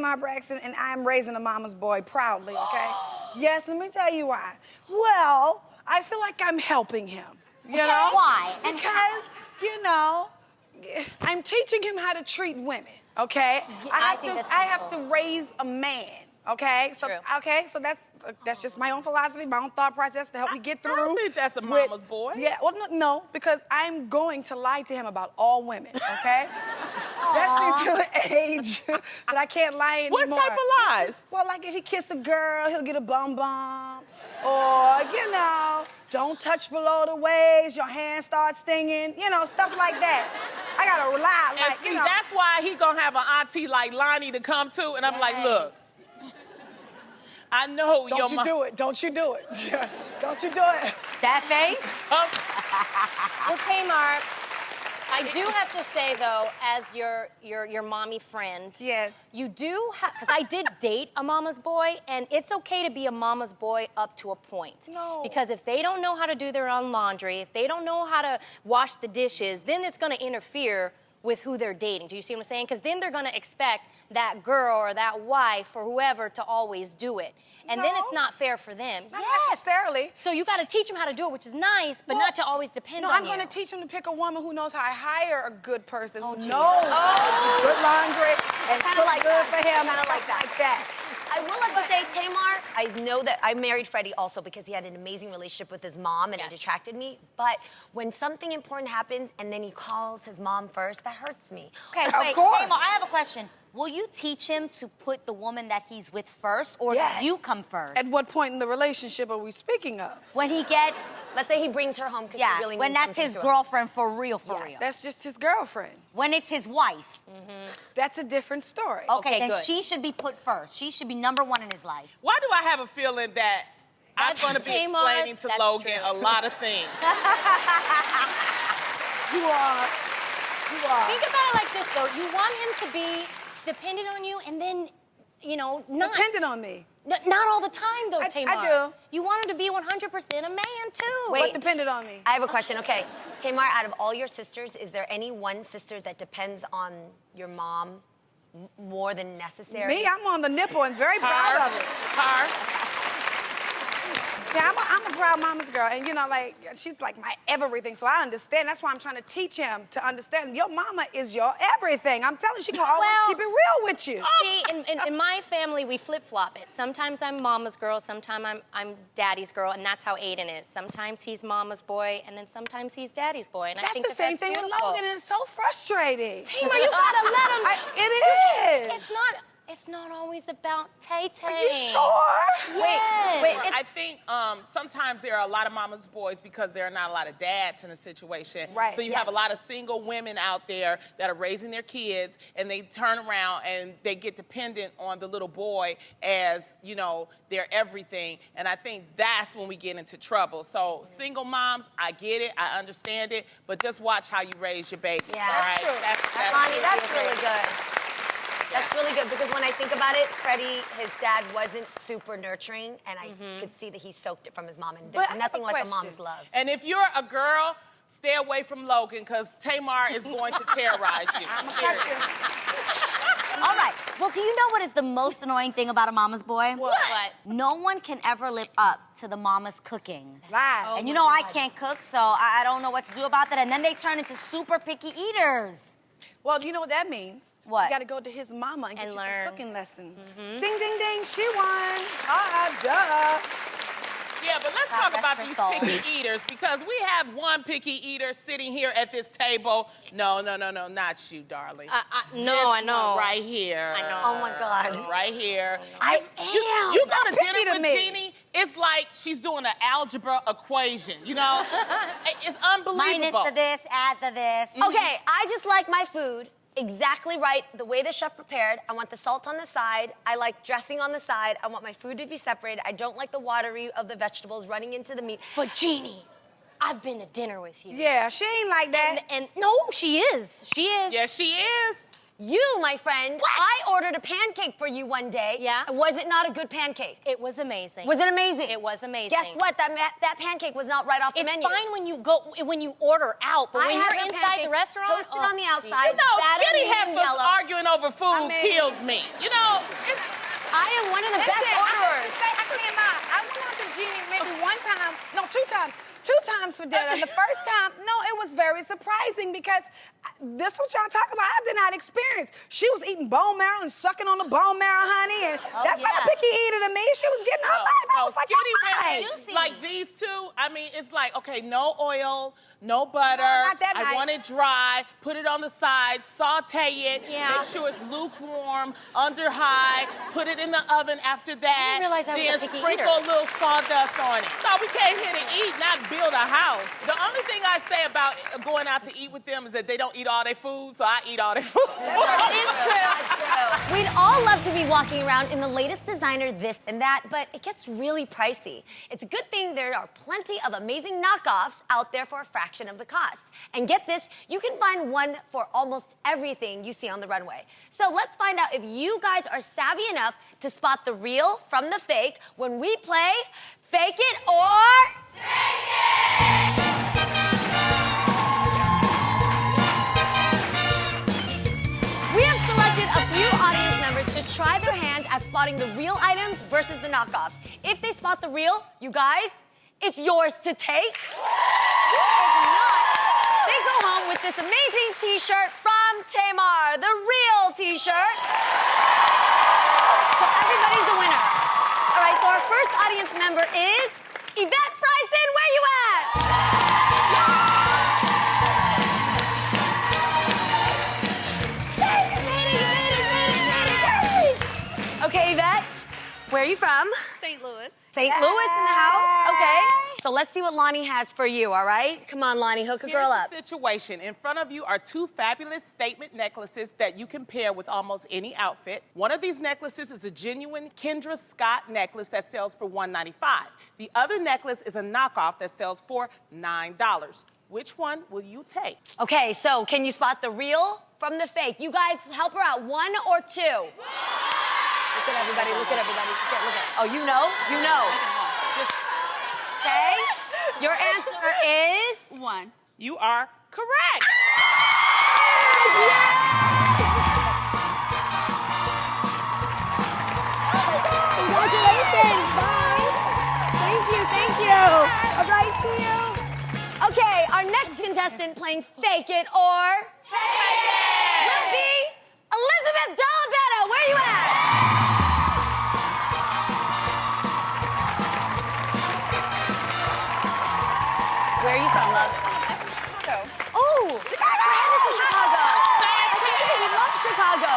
Tamar Braxton, and I'm raising a mama's boy proudly, okay? Yes, let me tell you why. Well, I feel like I'm helping him, you know? Why? Because, you know, I'm teaching him how to treat women, okay? I I have to raise a man. Okay, so that's just my own philosophy, my own thought process to help me get through. I don't think that's a mama's boy. Yeah, well, no, because I'm going to lie to him about all women, okay? Especially to the age that I can't lie anymore. What type of lies? Well, like if he kiss a girl, he'll get a bum bum. Or, you know, don't touch below the waist, your hand starts stinging, you know, stuff like that. I gotta rely, And like, see, you know. that's why he gonna have an auntie like Lonnie to come to, and I'm like, look, I know your mom. Don't you do it. Don't you do it. That face? Well, Tamar, I do have to say, though, as your mommy friend. Yes. You do have, because I did date a mama's boy, and it's okay to be a mama's boy up to a point. No. Because if they don't know how to do their own laundry, if they don't know how to wash the dishes, then it's going to interfere with who they're dating. Do you see what I'm saying? Because then they're going to expect that girl or that wife or whoever to always do it. And then it's not fair for them. Not necessarily. So you got to teach them how to do it, which is nice, but not to always depend on you. No, I'm going to teach him to pick a woman who knows how to hire a good person, who knows geez. good laundry and Kinda cook like good that. for him. Kinda like that. I will have to say, Tamar, I know that I married Freddie also because he had an amazing relationship with his mom and it attracted me. But when something important happens and then he calls his mom first, that hurts me. Okay, wait, course. Tamar, I have a question. Will you teach him to put the woman that he's with first, or do you come first? At what point in the relationship are we speaking of? When he gets... Let's say he brings her home because he really when needs that's something his to him. girlfriend for real, for real. That's just his girlfriend. When it's his wife. That's a different story. Okay, Okay, then good. she should be put first. She should be number one in his life. Why do I have a feeling that That's I'm going to be Tamar, explaining to that's Logan true. a lot of things? You are. Think about it like this, though. You want him to be dependent on you, and then, you know, not... Dependent on me. Not all the time, though, Tamar. I do. You want him to be 100% a man, too. Wait. What dependent on me? I have a question. Okay, Tamar, out of all your sisters, is there any one sister that depends on your mom more than necessary? Me, I'm on the nipple and very proud of it. Her. Yeah, I'm a proud mama's girl, and you know, like, she's like my everything, so I understand. That's why I'm trying to teach him to understand. Your mama is your everything. I'm telling you, she can always keep it real with you. See, in my family, we flip-flop it. Sometimes I'm mama's girl, sometimes I'm daddy's girl, and that's how Aiden is. Sometimes he's mama's boy, and then sometimes he's daddy's boy, and I That's think the same thing with Logan, and it's so frustrating. Tamar, you gotta let him... It is. It's not always about Tay-Tay. Are you sure? Yes. Wait, I think sometimes there are a lot of mama's boys because there are not a lot of dads in a situation. Right. So you have a lot of single women out there that are raising their kids, and they turn around and they get dependent on the little boy as, you know, their everything. And I think that's when we get into trouble. So single moms, I get it, I understand it, but just watch how you raise your babies. Yeah. All right? Lonnie, that's really good. That's really good because when I think about it, Freddie, his dad wasn't super nurturing, and I could see that he soaked it from his mom, and But I there's have nothing a like a question. mom's love. And if you're a girl, stay away from Logan because Tamar is going to terrorize you. All right. Well, do you know what is the most annoying thing about a mama's boy? What? No one can ever live up to the mama's cooking. Lies. And you know I can't cook, so I don't know what to do about that. And then they turn into super picky eaters. Well, do you know what that means? What? You got to go to his mama and get And you learn. some cooking lessons. Ding, ding, ding, she won. Duh. Yeah, but let's God talk rest about her these soul. picky eaters because we have one picky eater sitting here at this table. No, not you, darling. No, This I know. one right here. I know. Oh my God. Right here. I You go to picky dinner to with me. Jeannie, it's like she's doing an algebra equation, you know? It's unbelievable. Minus the this, add the this. Okay, I just like my food exactly right, the way the chef prepared. I want the salt on the side. I like dressing on the side. I want my food to be separated. I don't like the watery of the vegetables running into the meat. But Jeannie, I've been to dinner with you. Yeah, she ain't like that. And no, she is. She is. Yes, she is. You, my friend, I ordered a pancake for you one day. Yeah? Was it not a good pancake? It was amazing. Was it amazing? It was amazing. Guess what? That pancake was not right off the menu. It's fine when you order out, but when had you're her inside pancake the restaurant, toasted on the outside. You know, battered skinny medium heifers yellow. arguing over food kills me. You know, it's... I am one of the best orderers. I can't lie. I went out to Jeannie maybe one time, no, 2 times. 2 times for dinner. And the first time, no, it was very surprising because this is what y'all talk about. I did not experience. She was eating bone marrow and sucking on the bone marrow, honey, and that's not a picky eater to me. She was getting her life. I was like, skinny all right. women like these two, I mean, it's like, okay, no oil, no butter. not that I night. want it dry. Put it on the side, saute it. Yeah. Make sure it's lukewarm, under high. Put it in the oven after that. didn't realize I was a then picky sprinkle eater. a little sawdust on it. So we came here to eat, not build a house. The only thing I say about going out to eat with them is that they don't eat all their food, so I eat all their food. It is true. We'd all love to be walking around in the latest designer this and that, but it gets really pricey. It's a good thing there are plenty of amazing knockoffs out there for a fraction of the cost. And get this, you can find one for almost everything you see on the runway. So let's find out if you guys are savvy enough to spot the real from the fake when we play Fake It or Take It! We have selected a few audience members to try their hands at spotting the real items versus the knockoffs. If they spot the real, you guys, it's yours to take. If not, they go home with this amazing t-shirt from Tamar, the real t-shirt. So everybody's a winner. All right, so our first audience member is Yvette Fryson. Where you at? Okay, Yvette, where are you from? St. Louis. St. Louis in the house? Okay. So let's see what Lonnie has for you, all right? Come on, Lonnie, hook a girl up. Here's the situation. In front of you are 2 fabulous statement necklaces that you can pair with almost any outfit. One of these necklaces is a genuine Kendra Scott necklace that sells for $195. The other necklace is a knockoff that sells for $9. Which one will you take? Okay, so can you spot the real from the fake? You guys help her out, 1 or 2? Look at everybody, look at everybody. Look at. Oh, you know? You know. Okay? Your answer is? 1. You are correct. Congratulations, bye. Thank you. All right, see you. Okay, our next contestant playing Fake It or Take It will be Elizabeth Dolabetta. Where you at? Where are you from, love? I'm from Chicago. Oh, Chicago! We're headed to Chicago. We love Chicago.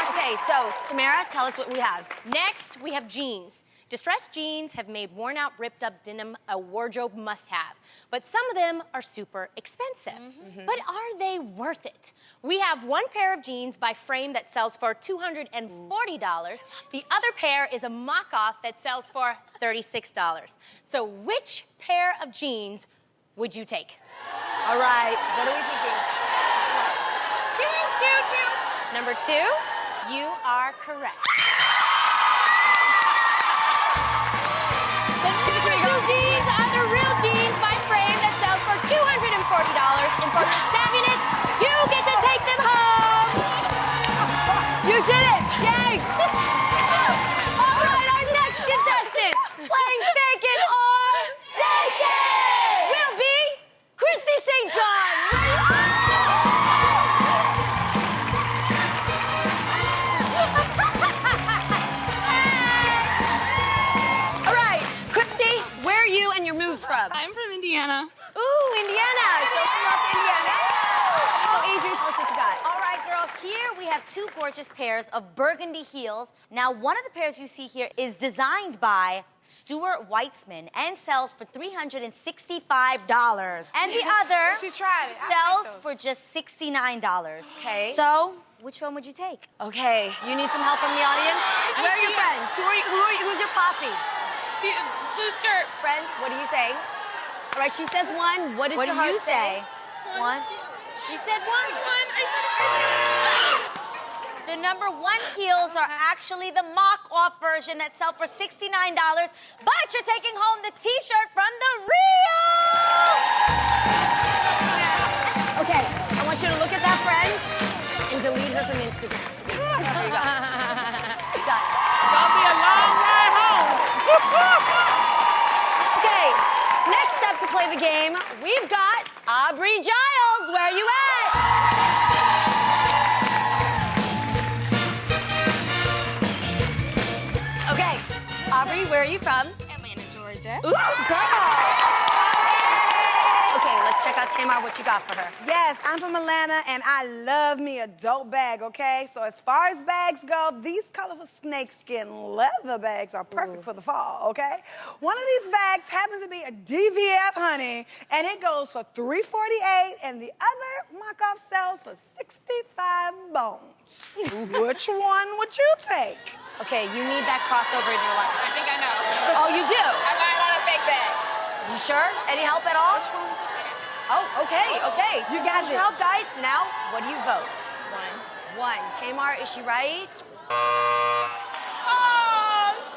Okay, so Tamara, tell us what we have. Next, we have jeans. Distressed jeans have made worn-out, ripped-up denim a wardrobe must-have. But some of them are super expensive. But are they worth it? We have one pair of jeans by Frame that sells for $240. The other pair is a mock-off that sells for $36. So which pair of jeans would you take? All right, what are we thinking? Two. Number 2, you are correct. The two jeans are the real jeans by Frame that sells for $240. And for your savviness, you get to take them home. You did it! Yay! All right, our next contestant playing Fake It or Take It will be Christy St. John. All right, Christy, where are you and your moves from? I'm from Indiana. Ooh, Indiana. So from North Indiana. So Adrian, tell us what you got. All right, girl, here we have 2 gorgeous pairs of burgundy heels. Now, one of the pairs you see here is designed by Stuart Weitzman and sells for $365. And the other She tried it. I sells like those. for just $69. Okay. So, which one would you take? Okay, you need some help from the audience? Where are your friends? Who's your posse? See, blue skirt. Friend, what do you say? All right, she says 1. What does What your do heart you say? 1. She said one. The number 1 heels are actually the mock-off version that sell for $69, but you're taking home the T-shirt from the real. Okay, I want you to look at that friend and delete her from Instagram. There you go. Done. Gonna be a long ride home. Okay, next up to play the game, we've got Aubrey Giles. Where are you at? Okay, Aubrey, where are you from? Atlanta, Georgia. Ooh, girl! Okay, let's check out Tamar, what you got for her. Yes, I'm from Atlanta, and I love me a dope bag, okay? So as far as bags go, these colorful snakeskin leather bags are perfect for the fall, okay? One of these bags happens to be a DVF, honey, and it goes for $348, and the other mock-off sells for 65 bones. Which one would you take? Okay, you need that crossover in your life. I think I know. Oh, you do? I buy a lot of fake bags. You sure? Any help at all? Oh, okay. You got Need this. help, guys. Now, what do you vote? 1. 1. Tamar, is she right? Oh,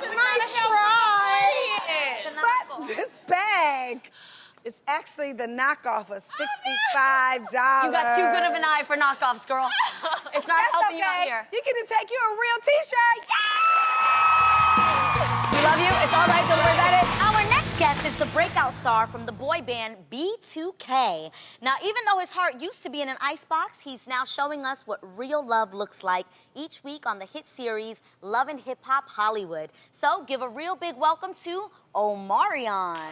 Nice try. The But knockoff. this bag is actually the knockoff of $65. You got too good of an eye for knockoffs, girl. It's not That's helping okay. you out here. You get to take you a real T-shirt. We love you. It's all right. Don't worry about it. Our next guest is the breakout star from the boy band B2K. Now, even though his heart used to be in an icebox, he's now showing us what real love looks like each week on the hit series Love and Hip Hop Hollywood. So, give a real big welcome to Omarion.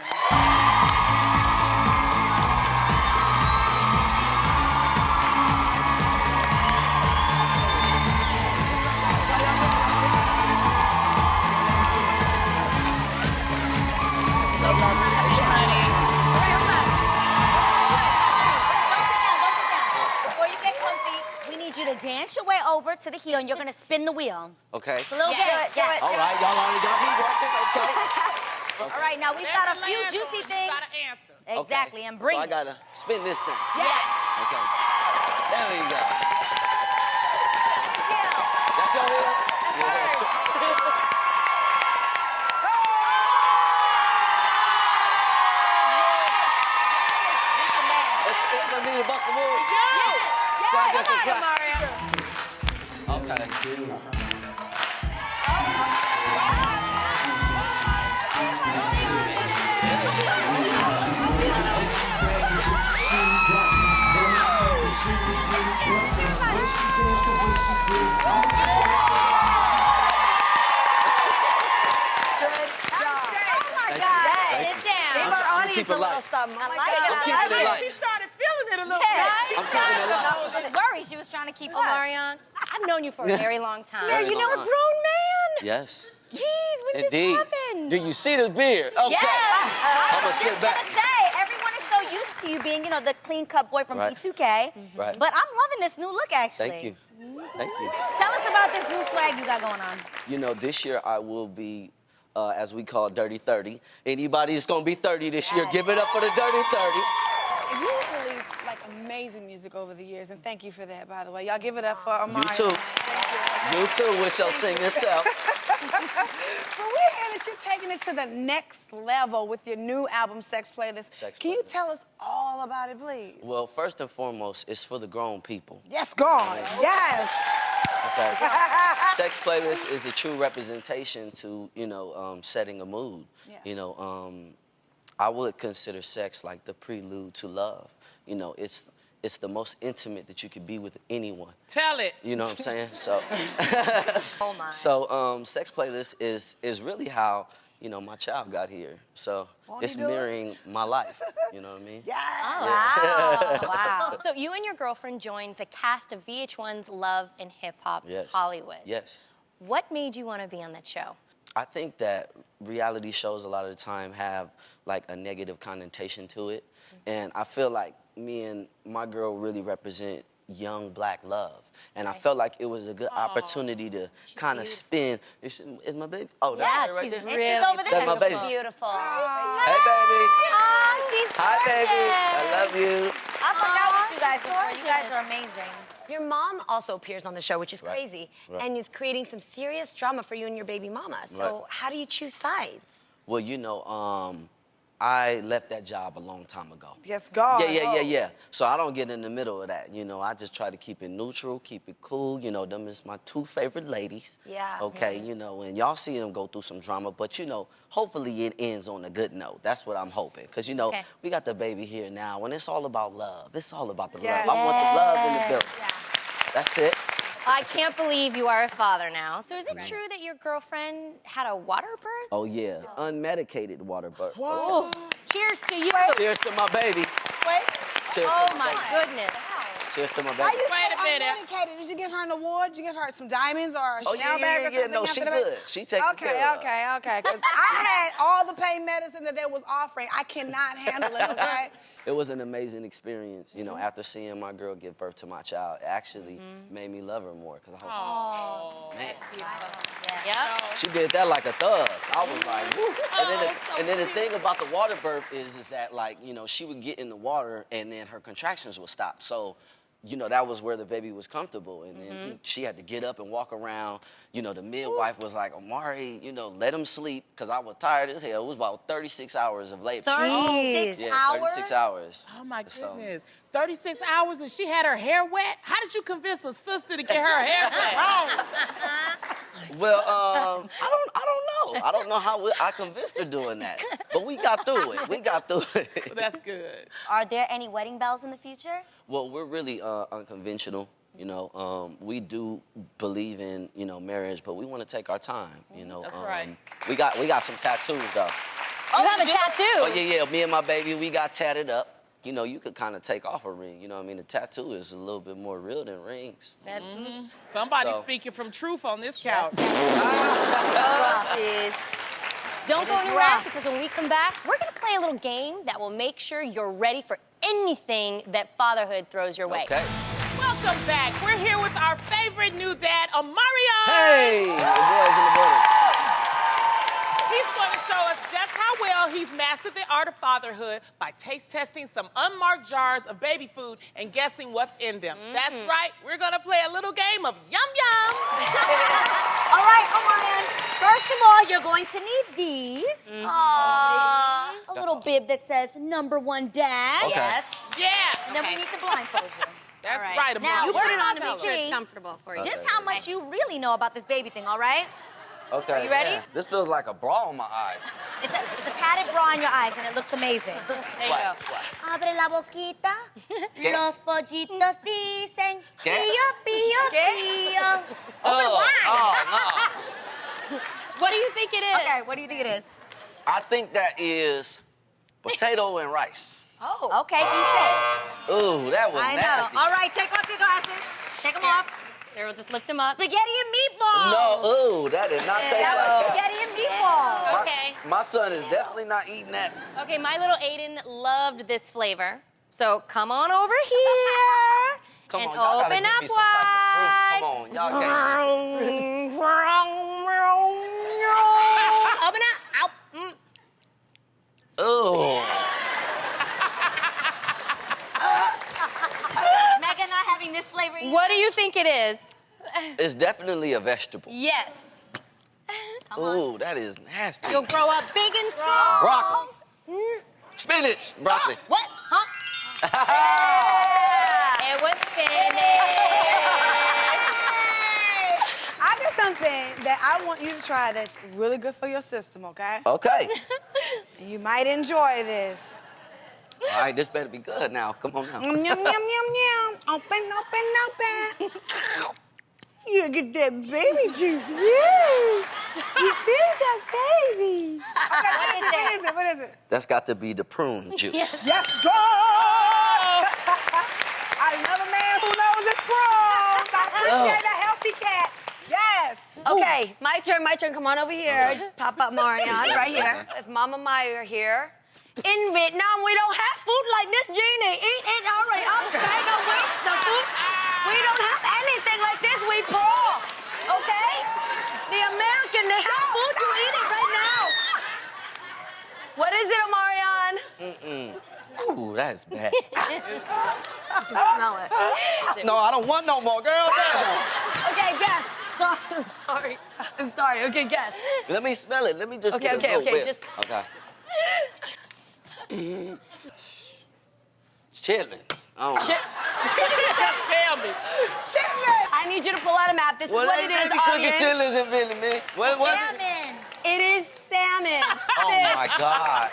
Before you get comfy, we need you to dance your way over to the heel, and you're gonna spin the wheel. Okay. It's a little Yeah, game. do it. All right, y'all already got me working. Okay. All right, now we've got a few juicy You things. gotta answer. Exactly, Okay. and bring So I it. gotta spin this thing. Yes. Okay. There we go. Jill. That's your wheel? Yeah. It's for me to buck the move. Yeah. I get some Come on, clap. Mario. Okay. Sit down. Give our I'm audience keeping a little light. something. I Oh my like God. it. I'm keeping it light. She started feeling it a little Yeah. bit. I'm keeping it light. I was worried she was trying to keep up. Omarion, I've known you for a very long time. Very You know, long a time. grown man. Yes. Jeez, when did Indeed. this happen? Do you see the beard? Okay. Yeah. I'm gonna sit Just back. gonna say, everyone is so used to you being, the clean-cut boy from Right. B2K. Right. But I'm loving this new look, actually. Thank you. Thank you. Tell us about this new swag you got going on. You know, this year I will be, as we call Dirty 30. Anybody that's gonna be 30 this year, give it up for the Dirty 30. You've released like amazing music over the years, and thank you for that, by the way. Y'all give it up for Omarion. You too. Thank you. You too, which shall sing itself. But we hear that you're taking it to the next level with your new album, Sex Playlist. Sex Can you Playlist. tell us all about it, please? Well, first and foremost, it's for the grown people. Yes, God. Yes. Okay. Sex Playlist is a true representation to, setting a mood. Yeah. I would consider sex like the prelude to love. It's the most intimate that you could be with anyone. Tell it. You know what I'm saying? So, Oh, my. so Sex Playlist is really how, my child got here. So Won't it's he do it? mirroring my life. You know what I mean? Yes. Wow. Wow. So you and your girlfriend joined the cast of VH1's Love and Hip Hop Yes. Hollywood. Yes. What made you want to be on that show? I think that reality shows a lot of the time have like a negative connotation to it. And I feel like me and my girl really represent young black love. And I felt like it was a good opportunity to kind of spin. Is my baby? Oh, that's Yeah, her right she's there? And she's really over there. That's my baby. Beautiful. Hey, baby. Oh, she's Hi, baby. gorgeous. I love you. I forgot what you guys before. You guys are amazing. Your mom also appears on the show, which is Right. crazy, Right. and is creating some serious drama for you and your baby mama. So Right. how do you choose sides? Well, I left that job a long time ago. Yes, God. Yeah. So I don't get in the middle of that. I just try to keep it neutral, keep it cool. Them is my two favorite ladies. Yeah. Okay, and y'all see them go through some drama, but hopefully it ends on a good note. That's what I'm hoping. Because, Okay. we got the baby here now, and it's all about love. It's all about the Yes. love. I want the love in the building. That's it. I can't believe you are a father now. So is it true that your girlfriend had a water birth? Oh, yeah. Unmedicated water birth. Whoa. Cheers to you. Cheers to my baby. Wait. Cheers Oh to my goodness. Cheers to my Why baby. you Wait a so minute. unmedicated? Did you give her an award? Did you give her some diamonds or a Oh, Chanel bag or something? No, she after the baby? good. She taken care of. Okay. Because I had all the pain medicine that they was offering. I cannot handle it, okay? It was an amazing experience, after seeing my girl give birth to my child. It actually made me love her more because I was like, man, Yep. she did that like a thug. I was like, woo. And then the thing about the water birth is that she would get in the water and then her contractions would stop. So, that was where the baby was comfortable. And then she had to get up and walk around. The midwife was like, Omari, let him sleep because I was tired as hell. It was about 36 hours of labor. 36 Yeah, hours? 36 hours. Oh my So- goodness. 36 hours and she had her hair wet? How did you convince a sister to get her hair wet? Well, I don't know. I don't know how I convinced her doing that. But we got through it. That's good. Are there any wedding bells in the future? Well, we're really unconventional. We do believe in, marriage, but we want to take our time, That's right. We got some tattoos, though. You have a tattoo. Oh, yeah. Me and my baby, we got tatted up. You could kind of take off a ring. The tattoo is a little bit more real than rings. Somebody So- speaking from truth on this couch. Is don't go is anywhere rough. because when we come back, we're going to play a little game that will make sure you're ready for anything that fatherhood throws your way. Okay. Welcome back. We're here with our favorite new dad, Omarion. Hey, the boys in the building. He's going to show us just how well he's mastered the art of fatherhood by taste testing some unmarked jars of baby food and guessing what's in them. That's right. We're going to play a little game of Yum Yum. All right, Omarion. First of all, you're going to need these. Aww. A little bib that says #1 dad. Okay. Yes. Yeah. And then we need to blindfold you. That's All right, right. Omarion. You We're put it on to about make to sure it's see comfortable for you. Just how much you really know about this baby thing, all right? Okay. you ready? yeah. This feels like a bra on my eyes. It's a padded bra on your eyes, and it looks amazing. There you go. Abre la boquita. ¿Qué? Los pollitos dicen ¿Qué? pío, pío, pío. Oh, What do you think it is? Okay, what do you think it is? no. I think that is potato and rice. Oh. Okay, he says. Ooh, that was I know. nasty. All right, take off your glasses. Take them off. Here, we'll just lift them up. Spaghetti and meatballs. No, ooh, that did not taste That was like that. spaghetti and meatballs. Okay. My son is definitely not eating that. Okay, my little Aiden loved this flavor. So come on over here. Come and on, y'all gotta open give up me some type of fruit. wide. Come on, y'all can't. Open up. Out. Ooh. Megan not having this flavor either. What do you think it is? It's definitely a vegetable. Yes. Ooh, that is nasty. You'll grow up big and strong. Broccoli. Spinach. Broccoli. What? Huh? It was spinach. I got something that I want you to try that's really good for your system, okay? Okay. You might enjoy this. All right, this better be good now. Come on now. Yum, yum, yum, yum. Open. You get that baby juice. Yeah. You feel that baby. Okay, what is it? That's got to be the prune juice. Yes. Yes, go! I love a man who knows his pros. I appreciate a healthy cat. Yes. Okay, my turn. Come on over here. Papa Marion, right here. If Mama Maya here. In Vietnam, we don't have food like this, Jeannie. Eat it, all right. Okay, don't waste the food. We don't have anything like this. We poor, okay? The American, they have food. You eat it right now. What is it, Omarion? Ooh, that's bad. Smell it. No, I don't want no more, girl. Okay, guess. I'm sorry. I'm sorry. Okay, guess. Let me smell it. Let me just Okay, get a little whiff. just. Okay. Chitlins. Oh. Tell me. I need you to pull out a map. This is what it is, They be cooking Omarion. chitlins invented me. What was it? Salmon. It is salmon. Oh my God.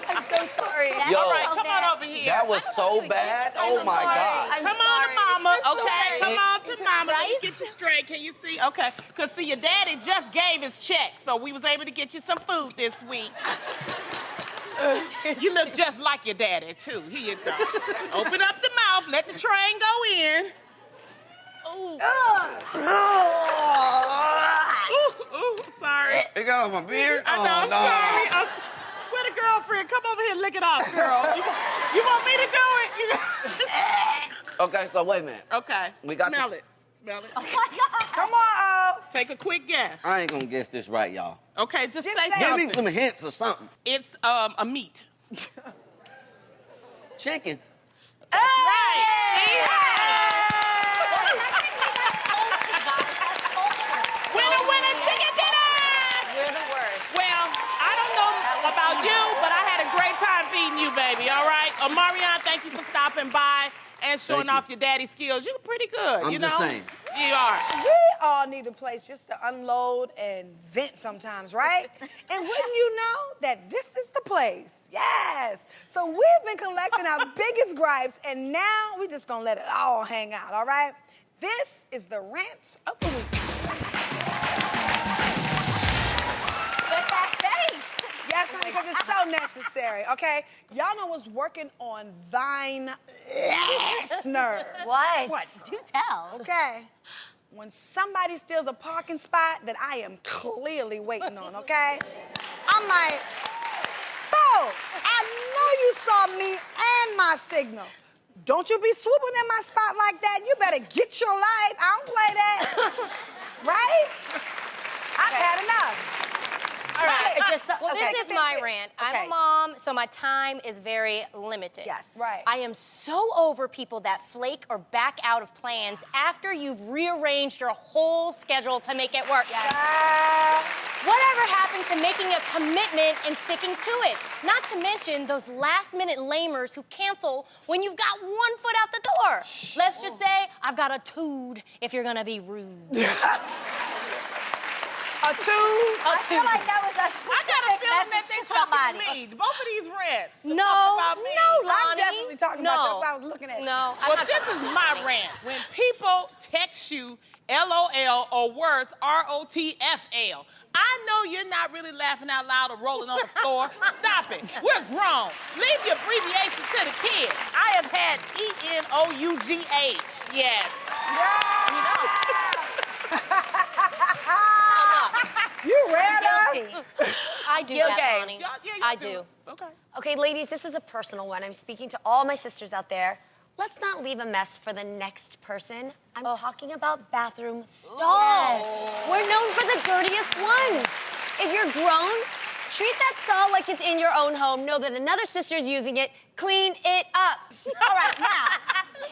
I'm so sorry. Yo, All right, come on over here. that was so bad. Oh my God. I'm Come sorry. on to mama, okay? okay. Come on to mama. Let me get you straight. Can you see? Okay. Because, see, your daddy just gave his check, so we was able to get you some food this week. You look just like your daddy, too. Here you go. Open up the mouth. Let the train go in. Ooh. Ooh, sorry. It got on my beard. I know, I'm no. sorry. Where the girlfriend? Come over here and lick it off, girl. You want me to do it? Okay, so wait a minute. Okay. We got Smell the- it. Smell it. Oh my God. Come on, Take a quick guess. I ain't gonna guess this right, y'all. Okay, just say say Give me something. some hints or something. It's a meat. Chicken. That's right. Winner, winner, chicken dinner! We're the worst. Well, I don't know about you, but I had a great time feeding you, baby, all right? Omarion, thank you for stopping by and showing Thank you. off your daddy's skills. You're pretty good, I'm you know? just saying. You are. We all need a place just to unload and vent sometimes, right? And wouldn't you know that this is the place? Yes. So we've been collecting our biggest gripes, and now we're just gonna let it all hang out, all right? This is the Rant of the Week. With that face. Yes, honey, because it's so necessary, okay? Y'all know what's working on thine listener. What? What? Do tell. Okay. When somebody steals a parking spot that I am clearly waiting on, okay? I'm like, bro, I know you saw me and my signal. Don't you be swooping in my spot like that. You better get your life. I don't play that. Right? I've had enough. All right. Well, Okay. this is my rant. I'm Okay. a mom, so my time is very limited. Yes. Right. I am so over people that flake or back out of plans after you've rearranged your whole schedule to make it work. Whatever happened to making a commitment and sticking to it? Not to mention those last-minute lamers who cancel when you've got 1 foot out the door. Let's just say I've got a tood if you're gonna be rude. A two. I feel like that was a I got a specific feeling that message they to talking somebody. to me. Both of these rants. are No, talking about me. no, I'm Lonnie. definitely talking about you. That's why I was looking at you. No, I'm Well, not this talking is about my Lonnie. rant. When people text you LOL or worse, ROTFL. I know you're not really laughing out loud or rolling on the floor. Stop it. We're grown. Leave your abbreviation to the kids. I have had ENOUGH. Yes. You read us? I do You that, okay? Lonnie. Yeah, you I do. do. Okay. Okay, ladies, this is a personal one. I'm speaking to all my sisters out there. Let's not leave a mess for the next person. I'm talking about bathroom stalls. We're known for the dirtiest ones. If you're grown, treat that stall like it's in your own home. Know that another sister's using it. Clean it up. All right, now,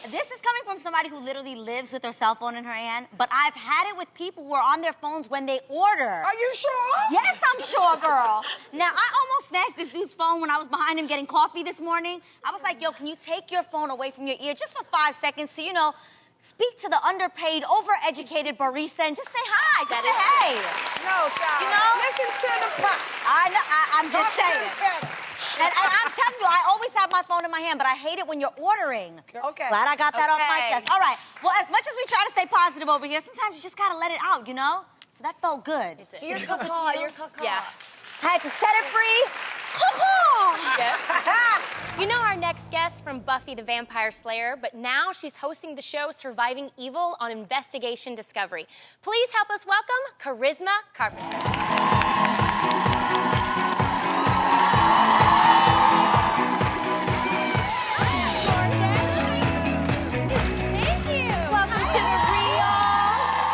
this is coming from somebody who literally lives with their cell phone in her hand, but I've had it with people who are on their phones when they order. Are you sure? Yes, I'm sure, girl. Now, I almost snatched this dude's phone when I was behind him getting coffee this morning. I was like, yo, can you take your phone away from your ear just for 5 seconds so, you know, speak to the underpaid, overeducated barista and just say hi. Just say hey. No, child. You know? Listen to the pot. I know, I'm just Talk to the saying. kettle. And I'm telling you, I always have my phone in my hand, but I hate it when you're ordering. Okay. Glad I got that off my Okay. chest. All right. Well, as much as we try to stay positive over here, sometimes you just gotta let it out, you know? So that felt good. Do your caw, your caw. Yeah. I had to set it free. You know our next guest from Buffy the Vampire Slayer, but now she's hosting the show Surviving Evil on Investigation Discovery. Please help us welcome Charisma Carpenter. Thank you. Welcome to the real.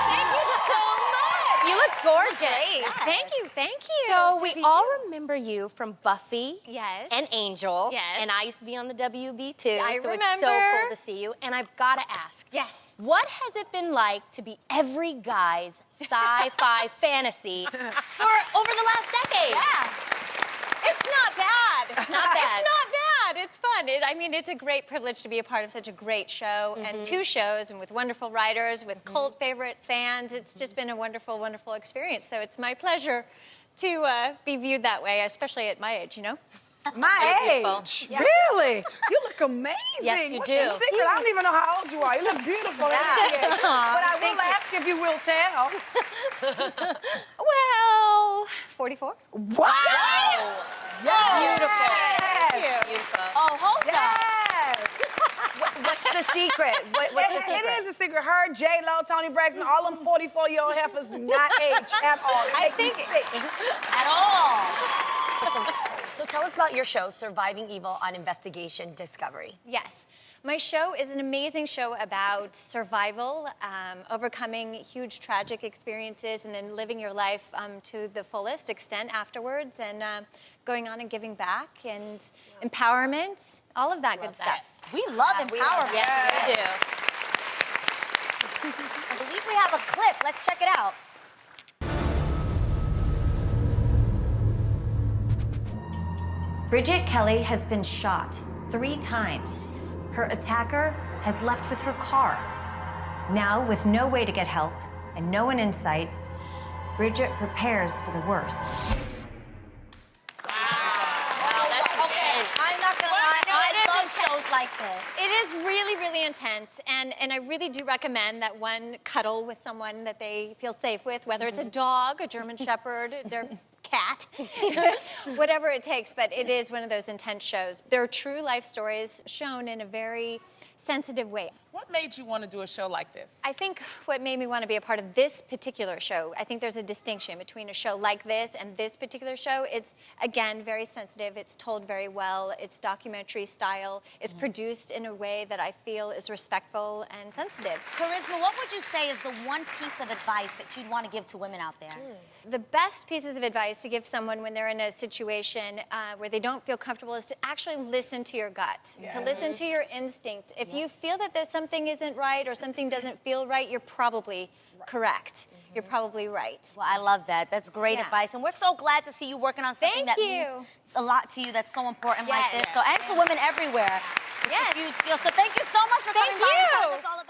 Thank you so much. You look gorgeous. Great. Thank you, thank you. So we Sweetie. all remember you from Buffy. Yes. And Angel. Yes. And I used to be on the WB too. I so it's so remember. cool to see you. And I've got to ask. Yes. What has it been like to be every guy's sci-fi fantasy for over the last decade? Yeah. It's not bad. It's not bad. It's not bad. It's fun. I mean, it's a great privilege to be a part of such a great show and 2 shows and with wonderful writers, with cult favorite fans. It's just been a wonderful, wonderful experience. So it's my pleasure to be viewed that way, especially at my age, you know? My beautiful. age? Really? You look amazing. Yes, you What's do. your secret? I don't even know how old you are. You look beautiful. But I will ask if you will tell. Well, 44. Wow! Yes! Beautiful. Thank you. Beautiful. Oh, hold on. Yes! What's the secret? What's the secret? It is a secret. Her, J-Lo, Tony Braxton, all them 44-year-old heifers do not age at all. They make me sick. At all. So tell us about your show, Surviving Evil on Investigation Discovery. Yes. My show is an amazing show about survival, overcoming huge tragic experiences, and then living your life to the fullest extent afterwards, and going on and giving back, and empowerment, all of that good stuff. We love empowerment. Yes, we do. I believe we have a clip. Let's check it out. Bridget Kelly has been shot 3 times. Her attacker has left with her car. Now, with no way to get help and no one in sight, Bridget prepares for the worst. I'm not gonna lie. I love shows like this. It is really, really intense, and I really do recommend that one cuddle with someone that they feel safe with, whether it's a dog, a German Shepherd, their cat, whatever it takes, but it is one of those intense shows. There are true life stories shown in a very sensitive way. What made you want to do a show like this? I think what made me want to be a part of this particular show, I think there's a distinction between a show like this and this particular show. It's, again, very sensitive. It's told very well. It's documentary style. It's produced in a way that I feel is respectful and sensitive. Charisma, what would you say is the one piece of advice that you'd want to give to women out there? The best pieces of advice to give someone when they're in a situation where they don't feel comfortable is to actually listen to your gut, to listen to your instinct. If you feel that there's something isn't right or something doesn't feel right, you're probably correct. You're probably right. Well, I love that. That's great advice. And we're so glad to see you working on something that means a lot to you, that's so important like this. So, and to women everywhere. It's a huge deal. So thank you so much for coming by and telling us all about